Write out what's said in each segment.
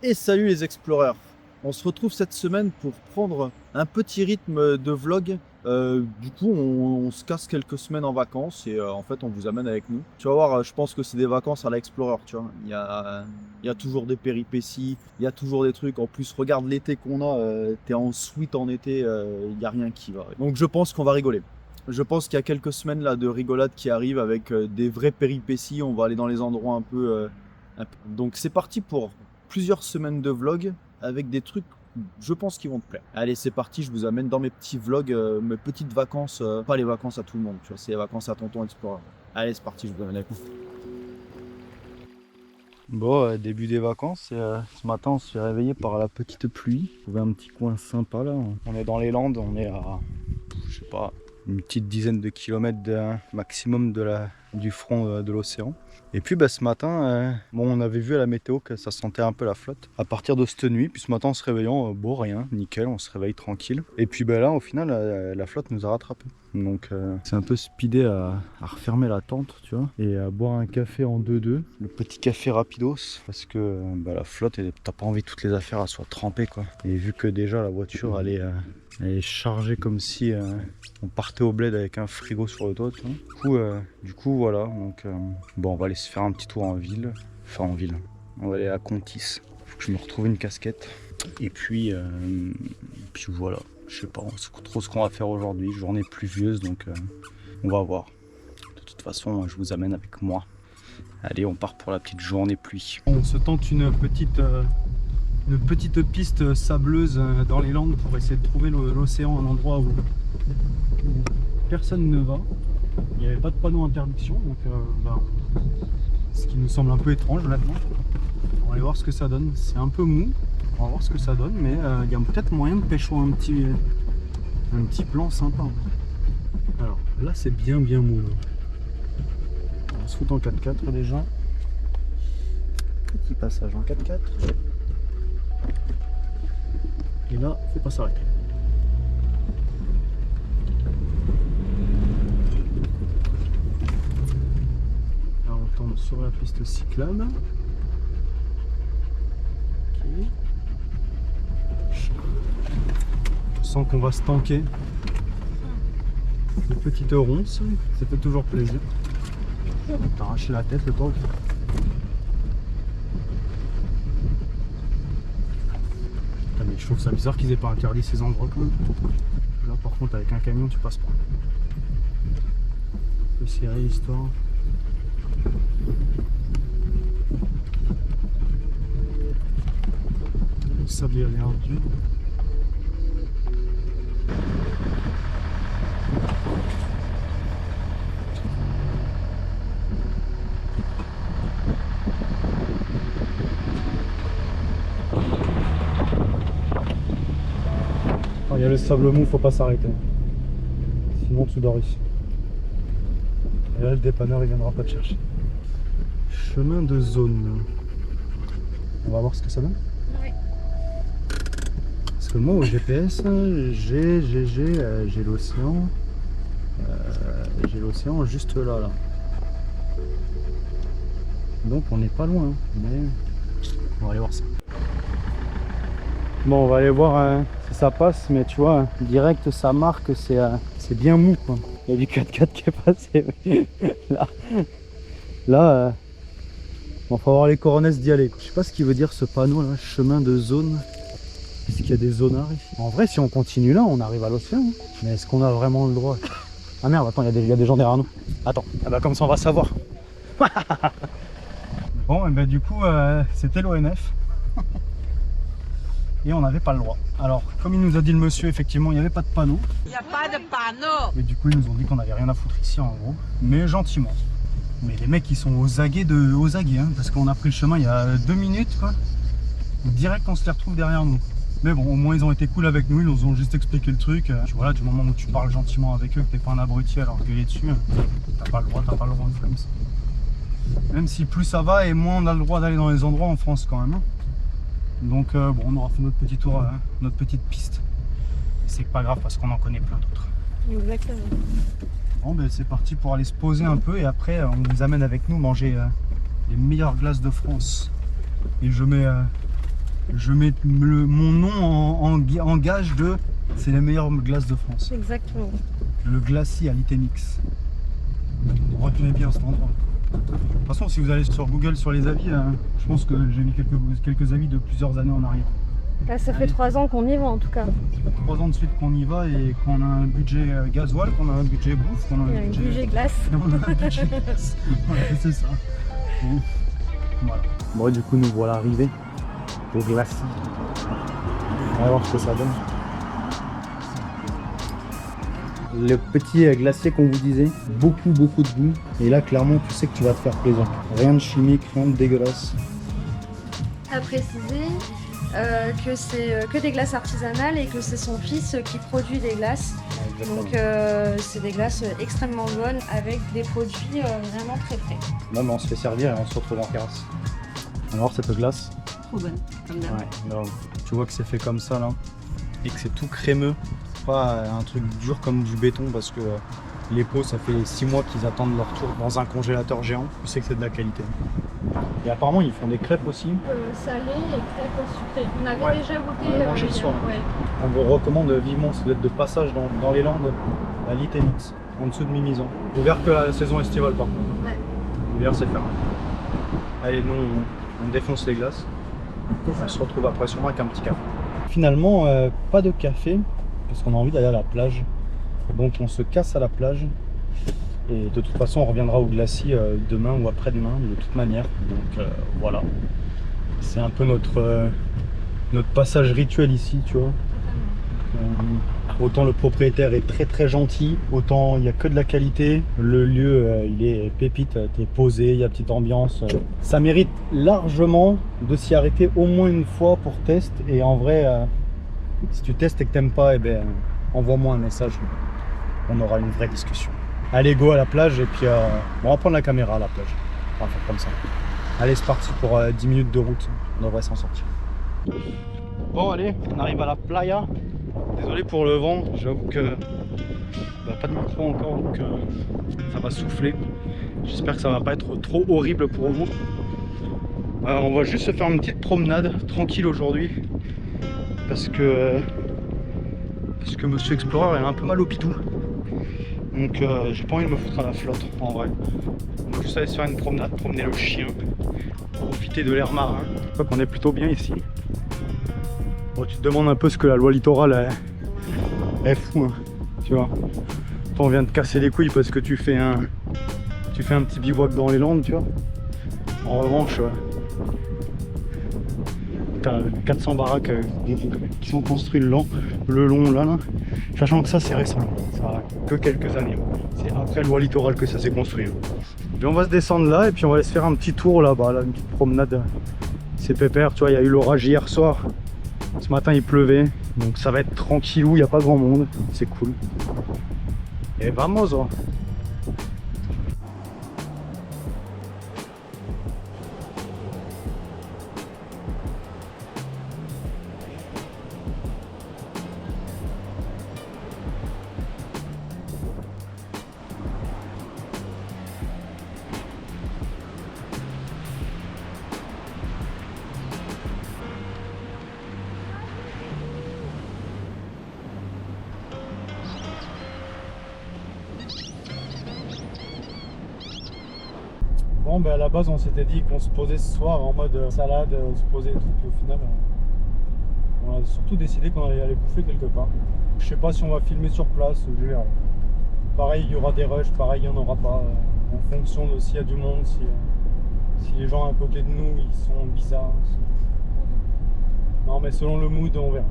Et salut les exploreurs. On se retrouve cette semaine pour prendre un petit rythme de vlog. Du coup, on se casse quelques semaines en vacances et en fait, on vous amène avec nous. Tu vas voir, je pense que c'est des vacances à l'explorer, tu vois. Il y a toujours des péripéties, il y a toujours des trucs. En plus, regarde l'été qu'on a, t'es en sweat en été, il n'y a rien qui va. Donc, je pense qu'on va rigoler. Je pense qu'il y a quelques semaines là de rigolade qui arrivent avec des vraies péripéties. On va aller dans les endroits Donc, c'est parti pour plusieurs semaines de vlog avec des trucs, je pense, qui vont te plaire. Allez, c'est parti, je vous amène dans mes petits vlogs, mes petites vacances, pas les vacances à tout le monde, tu vois, c'est les vacances à Tonton Explorer. Allez, c'est parti, je vous amène avec vous. Bon, début des vacances, ce matin on se fait réveiller par la petite pluie. Trouvé un petit coin sympa là. On est dans les Landes, on est à, je sais pas, une petite dizaine de kilomètres maximum du front de l'océan. Et puis ce matin, on avait vu à la météo que ça sentait un peu la flotte. À partir de cette nuit, puis ce matin en se réveillant, rien, nickel, on se réveille tranquille. Et puis là au final, la flotte nous a rattrapés. Donc c'est un peu speedé à refermer la tente, tu vois, et à boire un café en 2-2, le petit café rapidos, parce que la flotte, t'as pas envie que toutes les affaires elles soient trempées, quoi. Et vu que déjà la voiture elle est chargée comme si on partait au bled avec un frigo sur le toit, tu vois. Du coup voilà, donc on va aller se faire un petit tour en ville, enfin en ville, on va aller à Contis. Faut que je me retrouve une casquette, et puis voilà. Je sais pas trop ce qu'on va faire aujourd'hui, journée pluvieuse, donc on va voir. De toute façon, je vous amène avec moi. Allez, on part pour la petite journée pluie. On se tente une petite piste sableuse dans les Landes pour essayer de trouver l'océan, un endroit où personne ne va. Il n'y avait pas de panneau interdiction, donc ce qui nous semble un peu étrange honnêtement. On va aller voir ce que ça donne. C'est un peu mou. On va voir ce que ça donne, mais il y a peut-être moyen de pêcher un petit plan sympa. Alors là c'est bien mou là. On va se foutre en 4x4 déjà. Petit passage en 4x4. Et là, faut pas s'arrêter. Là on tombe sur la piste cyclable. Ok. Je sens qu'on va se tanker. Une petite ronce, ça fait toujours plaisir. T'as arraché la tête le pauvre. Mais je trouve ça bizarre qu'ils aient pas interdit ces endroits quand même. Là par contre avec un camion tu passes pas. Un peu serré l'histoire. Le sable est l'air dur. Il y a le sable mou, faut pas s'arrêter. Sinon tu dors ici. Et là le dépanneur il viendra pas te chercher. Chemin de zone. On va voir ce que ça donne. Oui. Parce que moi au GPS, j'ai l'océan. J'ai l'océan juste là. Donc on n'est pas loin, mais on va aller voir ça. Bon, on va aller voir si ça passe, mais tu vois, direct ça marque, c'est bien mou quoi. Il y a du 4x4 qui est passé. Là, bon, faut avoir les coronesses d'y aller. Je sais pas ce qu'il veut dire ce panneau là, chemin de zone. Est-ce qu'il y a des zonards ici? En vrai, si on continue là, on arrive à l'océan. Mais est-ce qu'on a vraiment le droit? Ah merde, attends, il y a des gens derrière nous. Attends, comme ça on va savoir. Bon, et du coup, c'était l'ONF. Et on n'avait pas le droit. Alors, comme il nous a dit le monsieur, effectivement, il n'y avait pas de panneau. Il n'y a pas de panneau. Et du coup, ils nous ont dit qu'on n'avait rien à foutre ici, en gros. Mais gentiment. Mais les mecs, ils sont aux aguets, hein, parce qu'on a pris le chemin il y a 2 minutes, quoi. Direct, on se les retrouve derrière nous. Mais bon, au moins, ils ont été cool avec nous. Ils nous ont juste expliqué le truc. Voilà, du moment où tu parles gentiment avec eux, que t'es pas un abruti à leur gueuler dessus, t'as pas le droit de faire comme ça. Même si plus ça va et moins on a le droit d'aller dans les endroits en France quand même. Hein. Donc bon, on aura fait notre petit tour, notre petite piste. C'est pas grave parce qu'on en connaît plein d'autres. Exactement. Bon, c'est parti pour aller se poser un peu et après on vous amène avec nous manger les meilleures glaces de France. Et je mets je mets mon nom en gage de c'est les meilleures glaces de France. Exactement. Le glacis à l'Itémix. Retenez bien cet endroit. De toute façon, si vous allez sur Google sur les avis, je pense que j'ai mis quelques avis de plusieurs années en arrière. Là, ça fait 3 ans qu'on y va en tout cas. Ça fait 3 ans de suite qu'on y va et qu'on a un budget gasoil, qu'on a un budget bouffe, qu'on a un budget glace. On a un budget glace. Voilà, c'est ça. Bon, voilà. Bon, du coup, nous voilà arrivés au glacis. On va voir ce que ça donne. Le petit glacier qu'on vous disait, beaucoup de goût. Et là, clairement, tu sais que tu vas te faire plaisir. Rien de chimique, rien de dégueulasse. À préciser que c'est que des glaces artisanales et que c'est son fils qui produit des glaces. Exactement. Donc c'est des glaces extrêmement bonnes avec des produits vraiment très frais. Là, mais on se fait servir et on se retrouve en terrasse. Alors, cette glace, Trop bonne, comme d'hab. ouais, grave. Tu vois que c'est fait comme ça là et que c'est tout crémeux. C'est pas un truc dur comme du béton parce que les pots, ça fait 6 mois qu'ils attendent leur tour dans un congélateur géant. Tu sais que c'est de la qualité. Et apparemment, ils font des crêpes aussi. Salé et crêpes sucrées. On avait Ouais. déjà goûté. On a mangé le soir. Ouais. On vous recommande vivement si vous êtes de passage dans les Landes, à l'Itémix, en dessous de Mimizan. Ouvert que la saison estivale par contre. Ouais. L'hiver c'est fermé. Allez, nous on défonce les glaces. On se retrouve après sûrement avec un petit café. Finalement, pas de café, parce qu'on a envie d'aller à la plage. Donc on se casse à la plage. Et de toute façon, on reviendra au glacis demain ou après-demain, de toute manière. Donc voilà. C'est un peu notre passage rituel ici, tu vois. Autant le propriétaire est très gentil, autant il n'y a que de la qualité. Le lieu, il est pépite, t'es posé, il y a petite ambiance. Ça mérite largement de s'y arrêter au moins une fois pour test. Et en vrai, si tu testes et que t'aimes pas, eh ben, envoie-moi un message. On aura une vraie discussion. Allez, go à la plage et puis on va prendre la caméra à la plage. On va faire comme ça. Allez, c'est parti pour 10 minutes de route. On devrait s'en sortir. Bon, allez, on arrive à la playa. Désolé pour le vent, j'avoue que pas de micro encore, donc ça va souffler. J'espère que ça va pas être trop horrible pour vous. On va juste se faire une petite promenade tranquille aujourd'hui parce que Monsieur Explorer il a un peu mal au bidou. Donc j'ai pas envie de me foutre à la flotte en vrai. Donc juste aller se faire une promenade, promener le chien, profiter de l'air marin. Je crois qu'on est plutôt bien ici. Bon, tu te demandes un peu ce que la loi littorale est fou, hein, tu vois. Toi, on vient de casser les couilles parce que tu fais un petit bivouac dans les Landes, tu vois. En revanche, t'as 400 baraques qui sont construites le long là, sachant que ça c'est récent, ça a que quelques années. C'est après loi littorale que ça s'est construit. Et on va se descendre là et puis on va aller se faire un petit tour là-bas, là, une petite promenade. C'est pépère, tu vois, il y a eu l'orage hier soir. Ce matin il pleuvait, donc ça va être tranquillou, il n'y a pas grand monde, c'est cool. Et vamos! Bon, ben à la base on s'était dit qu'on se posait ce soir en mode salade, se poser et tout, puis au final on a surtout décidé qu'on allait aller bouffer quelque part. Je sais pas si on va filmer sur place, je verrai. Pareil il y aura des rushs, pareil il n'y en aura pas, en fonction de s'il y a du monde, si les gens à côté de nous ils sont bizarres. Non mais selon le mood on verra.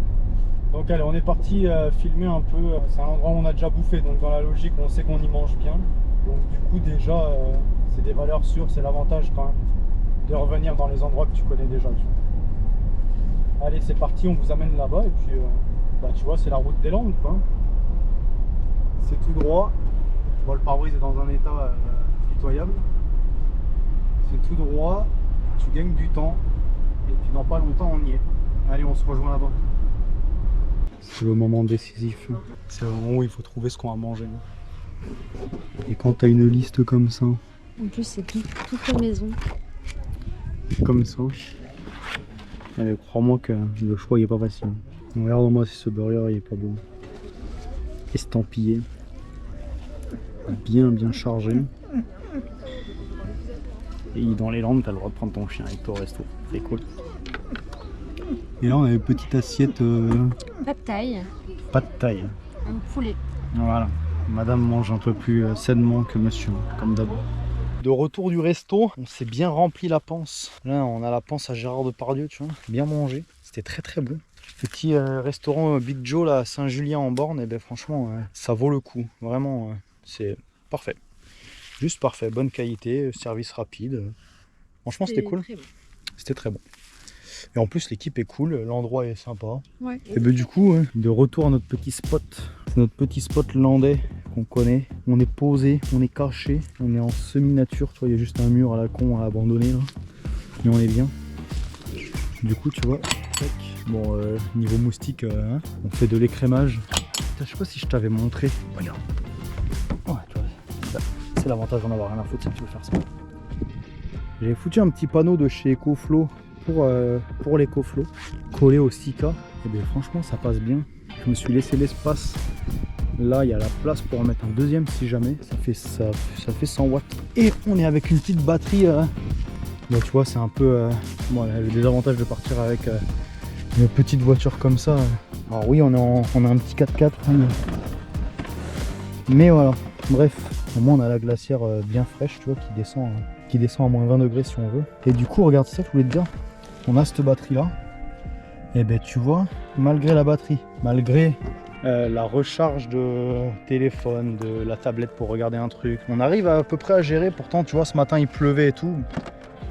Donc allez, on est parti filmer un peu, c'est un endroit où on a déjà bouffé, donc dans la logique on sait qu'on y mange bien. Donc du coup déjà c'est des valeurs sûres, c'est l'avantage quand même de revenir dans les endroits que tu connais déjà. Tu vois. Allez c'est parti, on vous amène là-bas et puis tu vois c'est la route des Landes quoi. C'est tout droit, bon, le pare-brise est dans un état pitoyable. C'est tout droit, tu gagnes du temps et puis dans pas longtemps on y est. Allez on se rejoint là-bas. C'est le moment décisif, c'est le moment où il faut trouver ce qu'on va manger. Et quand tu as une liste comme ça, En plus c'est toutes les maisons. comme ça, Mais crois-moi que le choix il est pas facile. Regarde-moi si ce burger il est pas beau. Estampillé. Bien chargé. Et dans les Landes, t'as le droit de prendre ton chien avec toi au resto. C'est cool. Et là on a une petite assiette Pas de taille, pas de taille. un poulet. Voilà. Madame mange un peu plus sainement que monsieur, comme d'hab. De retour du resto, on s'est bien rempli la panse. Là, on a la panse à Gérard Depardieu, tu vois. Bien mangé. C'était très bon. Petit restaurant Big Joe là, à Saint-Julien en Borne, et ben franchement, ça vaut le coup. Vraiment, c'est parfait. Juste parfait. Bonne qualité, service rapide. Franchement, c'était cool. Très bon. C'était très bon. Et en plus, l'équipe est cool, l'endroit est sympa. Ouais. Et ben du coup, de retour à notre petit spot. C'est notre petit spot landais qu'on connaît. On est posé, on est caché, on est en semi-nature. Tu vois, il y a juste un mur à la con à abandonner là. Mais on est bien. Du coup, tu vois, tac. Bon, niveau moustique, on fait de l'écrémage. Putain, je sais pas si je t'avais montré. Regarde. Ouais, tu vois, c'est l'avantage d'en avoir rien à foutre, c'est que tu veux faire ça. J'ai foutu un petit panneau de chez EcoFlow pour l'EcoFlow, collé au Sika. Et bien franchement, ça passe bien. Je me suis laissé l'espace. Là, il y a la place pour en mettre un deuxième si jamais. Ça fait 100 watts. Et on est avec une petite batterie. Bon, tu vois, c'est un peu le désavantage de partir avec une petite voiture comme ça. Alors oui, on a un petit 4x4. Mais voilà. Bref, au moins on a la glacière bien fraîche, tu vois, qui descend à moins 20 degrés si on veut. Et du coup, regarde ça, je voulais te dire. On a cette batterie là. Et ben tu vois, malgré la batterie, malgré la recharge de téléphone, de la tablette pour regarder un truc, on arrive à peu près à gérer. Pourtant tu vois, ce matin il pleuvait et tout.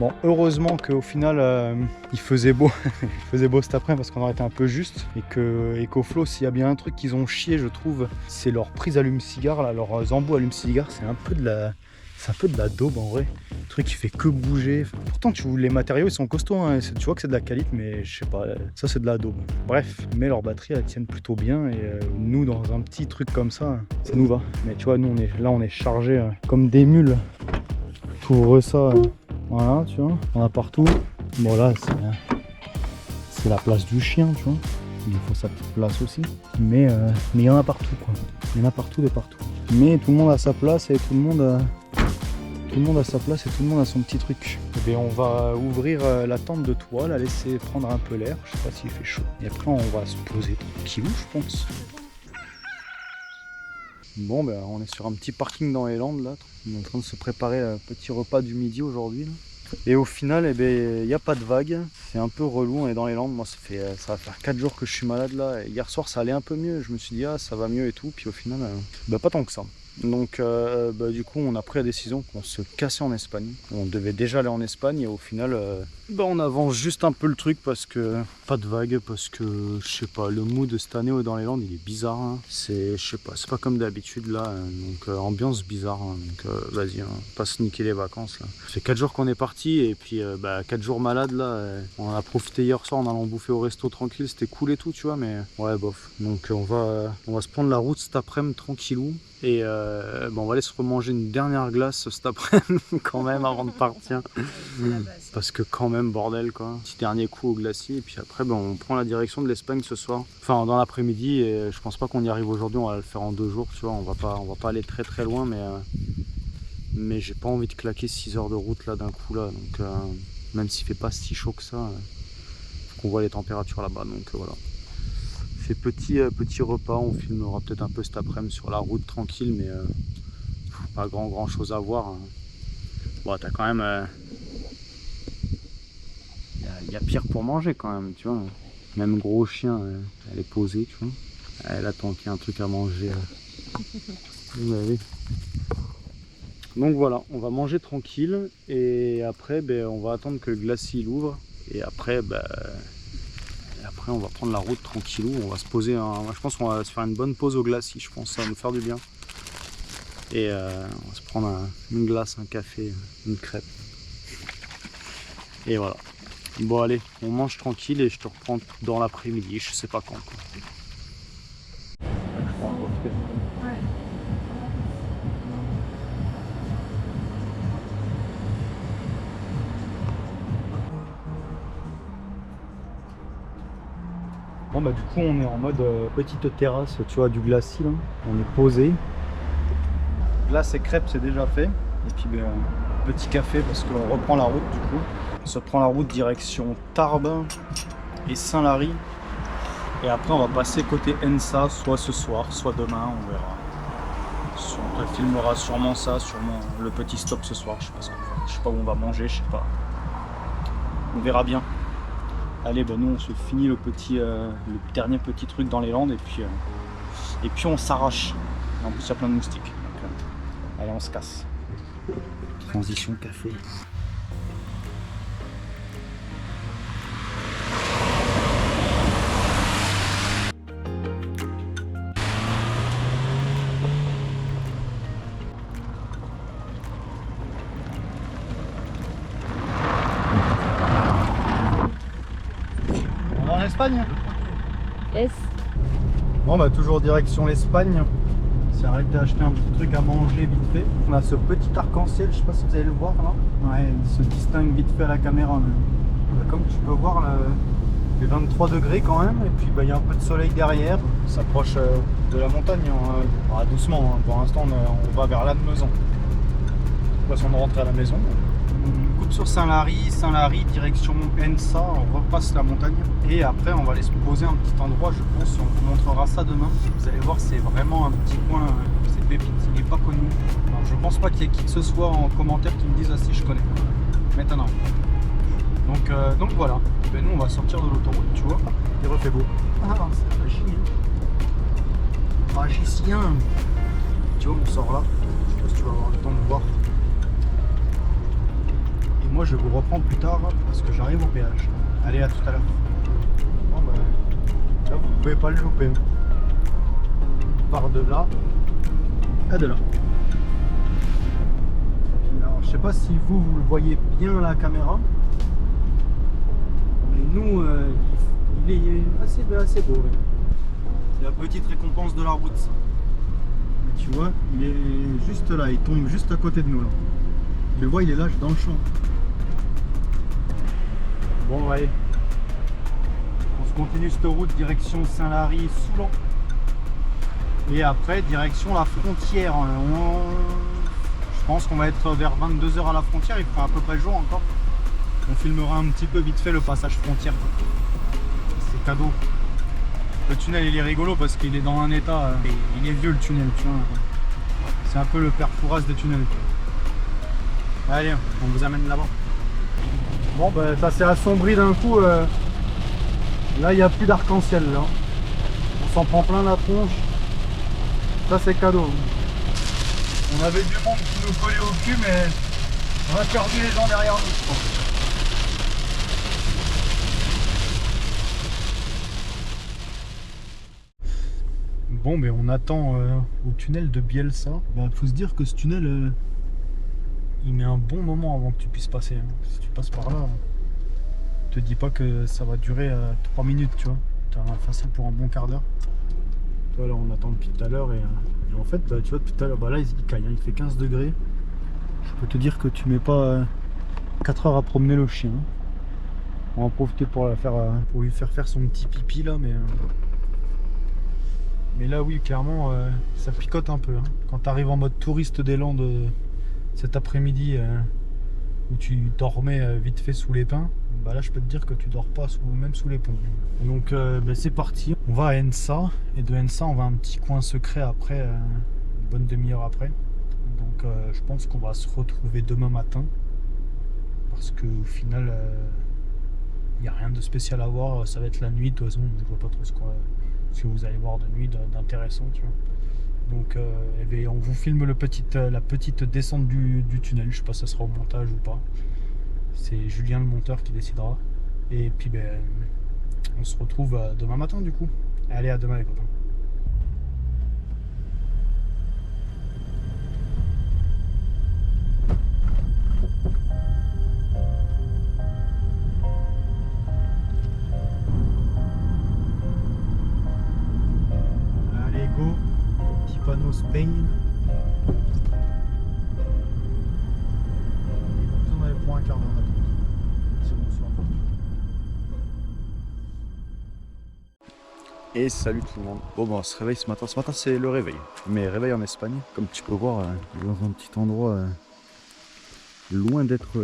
Bon, heureusement qu'au final il faisait beau. Il faisait beau cet après parce qu'on aurait été un peu juste. Et que EcoFlow, s'il y a bien un truc qu'ils ont chié, je trouve, c'est leur prise allume-cigare là, leurs embouts allume-cigare. C'est un peu de la daube en vrai. Le truc qui fait que bouger. Pourtant les matériaux ils sont costauds, hein. Tu vois que c'est de la qualité, mais je sais pas, ça c'est de la daube. Bref, mais leurs batteries elles tiennent plutôt bien et nous dans un petit truc comme ça nous va. Mais tu vois, nous on est chargés comme des mules. Tu ouvres ça, voilà, tu vois, on a partout. Bon là c'est la place du chien, tu vois. Il faut sa petite place aussi. Mais il y en a partout quoi. Il y en a partout de partout. Mais tout le monde a sa place et tout le monde a sa place et tout le monde a son petit truc. Et bien on va ouvrir la tente de toile, la laisser prendre un peu l'air, je sais pas s'il fait chaud. Et après on va se poser tranquillou, je pense. Bon ben on est sur un petit parking dans les Landes là. On est en train de se préparer le petit repas du midi aujourd'hui. Et au final, il n'y a pas de vague. C'est un peu relou, on est dans les Landes. Moi ça va faire 4 jours que je suis malade là. Et hier soir ça allait un peu mieux. Je me suis dit ça va mieux et tout. Puis au final, pas tant que ça. Donc du coup on a pris la décision qu'on se cassait en Espagne. On devait déjà aller en Espagne et au final on avance juste un peu le truc parce que pas de vague, parce que je sais pas, le mood de cette année dans les Landes il est bizarre, hein. C'est, je sais pas, c'est pas comme d'habitude là, donc ambiance bizarre, hein. Donc vas-y, hein, pas se niquer les vacances là. Ça fait 4 jours qu'on est parti et puis 4 jours malade là, on en a profité hier soir en allant bouffer au resto tranquille, c'était cool et tout tu vois, mais ouais bof. Donc on va se prendre la route cet après-midi tranquillou. Et on va aller se remanger une dernière glace cet après-midi quand même avant de partir. Parce que quand même bordel quoi. Petit dernier coup au glacier et puis après on prend la direction de l'Espagne ce soir. Enfin dans l'après-midi et je pense pas qu'on y arrive aujourd'hui, on va le faire en 2 jours, tu vois, on va pas aller très loin mais j'ai pas envie de claquer 6 heures de route là d'un coup là. Donc même s'il fait pas si chaud que ça, faut qu'on voit les températures là-bas, donc voilà. Fait petit repas, on filmera peut-être un peu cet après-midi sur la route tranquille, mais pas grand chose à voir, hein. Bon t'as quand même y a pire pour manger quand même, tu vois. Même gros chien, elle est posée, tu vois. Elle attend qu'il y ait un truc à manger. Oui. Donc voilà, on va manger tranquille et après on va attendre que le glacier l'ouvre et après on va prendre la route tranquillou, on va se poser, je pense qu'on va se faire une bonne pause au glacis, je pense que ça va nous faire du bien. Et on va se prendre une glace, un café, une crêpe. Et voilà. Bon allez, on mange tranquille et je te reprends dans l'après-midi, je sais pas quand. Bon bah du coup on est en mode petite terrasse, tu vois, du glacis là. On est posé. Glace et crêpes c'est déjà fait. Et puis ben, petit café parce qu'on reprend la route du coup. On se prend la route direction Tarbes et Saint-Lary. Et après on va passer côté Ensa, soit ce soir, soit demain, on verra. On te filmera sûrement ça, sûrement le petit stop ce soir. Je sais pas où on va manger, je sais pas. On verra bien. Allez, ben nous on se finit le dernier petit truc dans les Landes et puis on s'arrache. En plus il y a plein de moustiques. Donc, allez, on se casse. Transition café. On va en Espagne? Yes. Bon bah toujours direction l'Espagne. On s'est arrêté d'acheter un petit truc à manger vite fait. On a ce petit arc-en-ciel, je sais pas si vous allez le voir là. Ouais, il se distingue vite fait à la caméra. Mais comme tu peux voir là, il fait 23 degrés quand même. Et puis bah, il y a un peu de soleil derrière. On s'approche de la montagne, hein. Doucement, hein. Pour l'instant on va vers Lannemezan. Façon de rentrer à la maison. On coupe sur Saint-Lary, direction Ensa, on repasse la montagne et après on va aller se poser un petit endroit, je pense, on vous montrera ça demain. Vous allez voir, c'est vraiment un petit coin, c'est pépite, il n'est pas connu. Alors, je pense pas qu'il y ait qui que ce soit en commentaire qui me dise ah si je connais. Maintenant. Donc voilà, et nous on va sortir de l'autoroute, tu vois, il refait beau. Ah c'est magicien. Magicien. Tu vois, on sort là, je sais pas si tu vas avoir le temps de voir. Moi je vous reprends plus tard parce que j'arrive au péage. Allez, à tout à l'heure. Bon, bah, là vous pouvez pas le louper. On part de là à de là. Alors je sais pas si vous le voyez bien à la caméra. Mais nous il est assez beau. Ouais. C'est la petite récompense de la route. Mais tu vois, il est juste là, il tombe juste à côté de nous là. Tu le vois, il est là dans le champ. Bon allez, on se continue cette route direction Saint-Lary, Soulan. Et après direction la frontière. Je pense qu'on va être vers 22 h à la frontière, il fera à peu près jour encore. On filmera un petit peu vite fait le passage frontière. C'est cadeau. Le tunnel il est rigolo parce qu'il est dans un état, il est vieux le tunnel, tu vois. C'est un peu le père Fouras des tunnels. Allez, on vous amène là-bas. Bon ben ça s'est assombri d'un coup, là il n'y a plus d'arc-en-ciel là. On s'en prend plein la tronche. Ça c'est cadeau. On avait du monde qui nous collait au cul mais on a perdu les gens derrière nous je pense. Bon ben on attend au tunnel de Bielsa. Ben, faut se dire que ce tunnel il met un bon moment avant que tu puisses passer. Hein. Si tu passes par là, te dis pas que ça va durer 3 minutes, tu vois. Tu as facile pour un bon quart d'heure. Toi là on attend depuis tout à l'heure et en fait bah, tu vois tout à l'heure, bah, là il caille, hein, il fait 15 degrés. Je peux te dire que tu mets pas 4 heures à promener le chien. On va en profiter pour lui faire son petit pipi là, mais là oui clairement ça picote un peu. Hein. Quand tu arrives en mode touriste des Landes cet après-midi où tu dormais vite fait sous les pins, bah là je peux te dire que tu dors pas même sous les ponts. Donc bah, c'est parti, on va à Ensa et de Ensa on va à un petit coin secret après, une bonne demi-heure après. Donc je pense qu'on va se retrouver demain matin parce qu'au final il n'y a rien de spécial à voir, ça va être la nuit de toute façon, je vois pas trop ce que vous allez voir de nuit d'intéressant, tu vois. Donc on vous filme la petite descente du tunnel, je sais pas si ça sera au montage ou pas. C'est Julien le monteur qui décidera. Et puis ben, on se retrouve demain matin du coup. Allez, à demain les copains. Allez go, petit panneau Spain. Vous en avez pour un quart d'heure d'attente. C'est bon, soir. Et salut tout le monde. Bon on se réveille ce matin. Ce matin c'est le réveil. Mais réveil en Espagne. Comme tu peux voir, dans un petit endroit loin d'être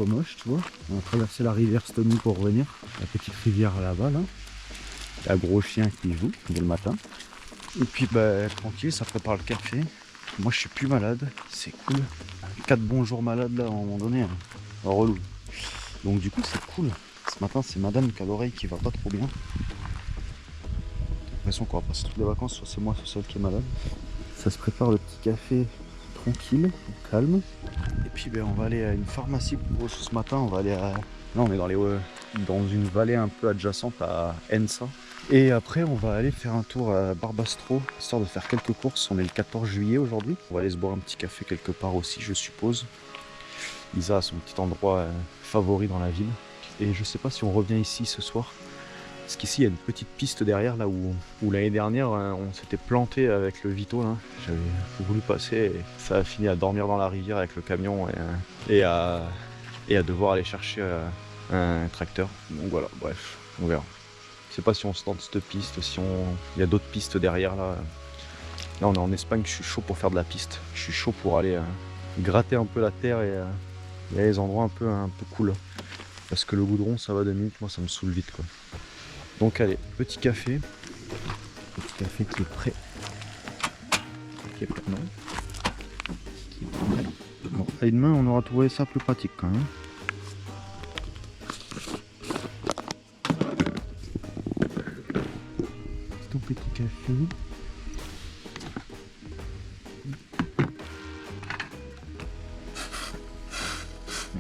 moche, tu vois. On a traversé la rivière Stony pour revenir. La petite rivière là-bas là. Il y a un gros chien qui joue dès le matin. Et puis tranquille, ça prépare le café. Moi je suis plus malade, c'est cool. 4 bons jours malades là à un moment donné, relou. Donc du coup c'est cool. Ce matin c'est madame qui a l'oreille qui va pas trop bien. J'ai l'impression qu'on va passer toutes les vacances, soit c'est moi, soit seul qui est malade. Ça se prépare le petit café tranquille, calme. Et puis on va aller à une pharmacie plus grosse ce matin. On va aller à... Là on est dans une vallée un peu adjacente à Ensa. Et après on va aller faire un tour à Barbastro, histoire de faire quelques courses. On est le 14 juillet aujourd'hui. On va aller se boire un petit café quelque part aussi je suppose. Isa a son petit endroit favori dans la ville. Et je sais pas si on revient ici ce soir. Parce qu'ici il y a une petite piste derrière là où l'année dernière on s'était planté avec le Vito là. J'avais voulu passer et ça a fini à dormir dans la rivière avec le camion et à devoir aller chercher un tracteur. Donc voilà, bref, on verra. Je sais pas si on se tente cette piste, il y a d'autres pistes derrière là. Là on est en Espagne, je suis chaud pour faire de la piste. Je suis chaud pour aller gratter un peu la terre et il y a des endroits un peu cool. Parce que le goudron ça va 2 minutes, moi ça me saoule vite quoi. Donc allez, petit café qui est prêt. Qui est prêt, non. Qui est prêt. Bon, à une main on aura trouvé ça plus pratique quand même. Tout petit café.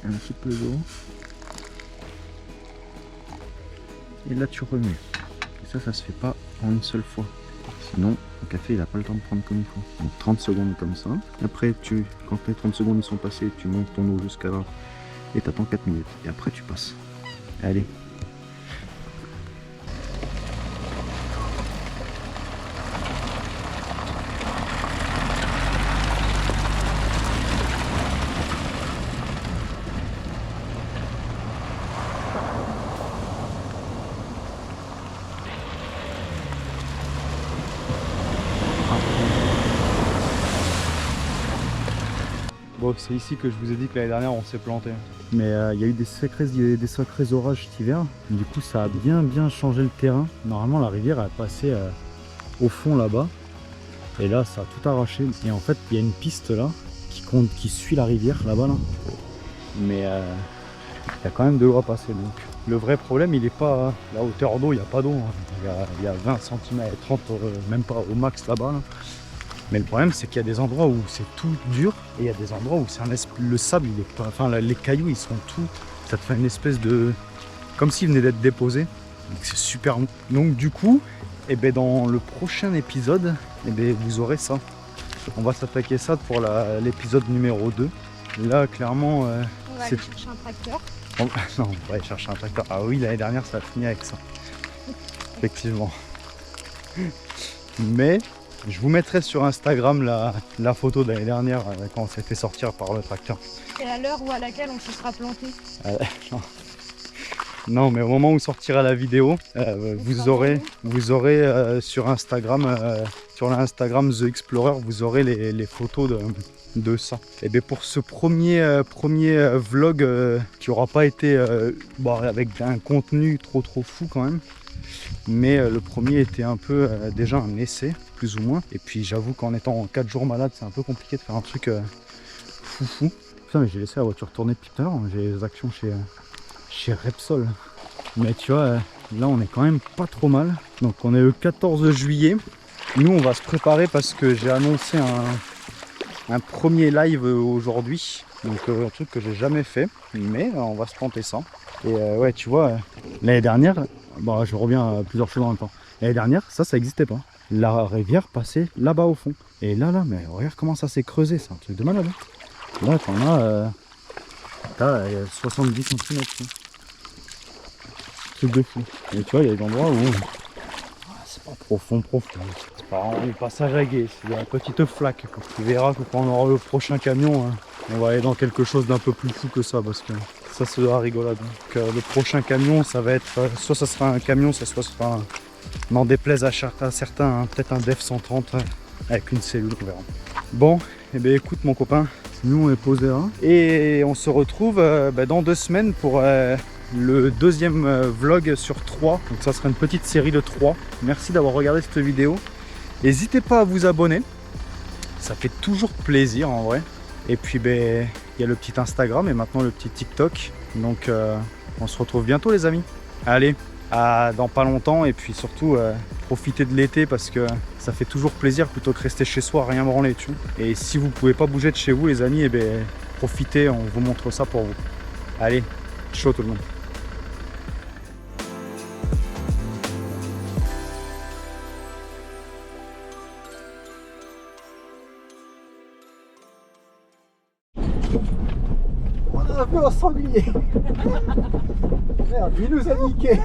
Un petit peu d'eau. Et là tu remues. Et ça se fait pas en une seule fois. Sinon le café il a pas le temps de prendre comme il faut. Donc 30 secondes comme ça. Après quand les 30 secondes ils sont passées, tu montes ton eau jusqu'à là et t'attends 4 minutes. Et après tu passes. Allez. Bon, c'est ici que je vous ai dit que l'année dernière on s'est planté. Mais il y a eu des sacrés orages cet hiver. Du coup ça a bien changé le terrain. Normalement la rivière elle passait au fond là-bas. Et là ça a tout arraché. Et en fait il y a une piste là qui suit la rivière là-bas là. Mais il y a quand même de l'eau à passer. Donc le vrai problème il est pas à la hauteur d'eau, il n'y a pas d'eau. Hein. Il y a 20 cm, 30 même pas au max là-bas. Là. Mais le problème c'est qu'il y a des endroits où c'est tout dur et il y a des endroits où le sable il est pas, enfin les cailloux ils sont tout, ça te fait une espèce de, comme s'il venait d'être déposé. Donc c'est super. Donc du coup, dans le prochain épisode, vous aurez ça. On va s'attaquer ça pour l'épisode numéro 2. Là clairement, on va aller chercher un tracteur. Non, on va aller chercher un tracteur. Ah oui, l'année dernière ça a fini avec ça. Effectivement. Mais je vous mettrai sur Instagram la photo de l'année dernière quand on s'est fait sortir par le tracteur. Et à l'heure à laquelle on se sera planté. Non, mais au moment où sortira la vidéo, vous aurez sur Instagram, sur l'Instagram The Explorer, vous aurez les photos de ça. Et bien pour ce premier vlog qui n'aura pas été avec un contenu trop fou quand même. Mais le premier était un peu déjà un essai, plus ou moins. Et puis j'avoue qu'en étant 4 jours malade, c'est un peu compliqué de faire un truc foufou. Putain, mais j'ai laissé la voiture tourner depuis tout à l'heure. J'ai des actions chez Repsol. Mais tu vois, là on est quand même pas trop mal. Donc on est le 14 juillet. Nous on va se préparer parce que j'ai annoncé un premier live aujourd'hui. Donc un truc que j'ai jamais fait. Mais on va se tenter ça. Et ouais, tu vois, l'année dernière, je reviens à plusieurs choses en même temps. L'année dernière, ça n'existait pas. La rivière passait là-bas au fond. Et là, mais regarde comment ça s'est creusé, c'est un truc de malade. Là, t'as 70 cm. Truc de fou. Et tu vois, il y a des endroits où c'est pas profond. C'est pas le passage à gué, c'est une petite flaque. Tu verras que quand on aura le prochain camion, on va aller dans quelque chose d'un peu plus fou que ça parce que Ça sera rigolo. Donc le prochain camion, ça va être soit ça sera un camion, soit ça sera un, n'en déplaise à certains, hein, peut-être un Def 130 avec une cellule, on verra. Bon, et bien écoute mon copain, nous on est posé là et on se retrouve dans 2 semaines pour le deuxième vlog sur 3. Donc ça sera une petite série de 3. Merci d'avoir regardé cette vidéo. N'hésitez pas à vous abonner, ça fait toujours plaisir en vrai. Et puis il y a le petit Instagram et maintenant le petit TikTok. Donc on se retrouve bientôt les amis. Allez, dans pas longtemps et puis surtout profitez de l'été parce que ça fait toujours plaisir plutôt que rester chez soi à rien branler, tu vois. Et si vous pouvez pas bouger de chez vous les amis, profitez, on vous montre ça pour vous. Allez, chaud tout le monde. On a un peu un sanglier. Merde, il nous a niqué.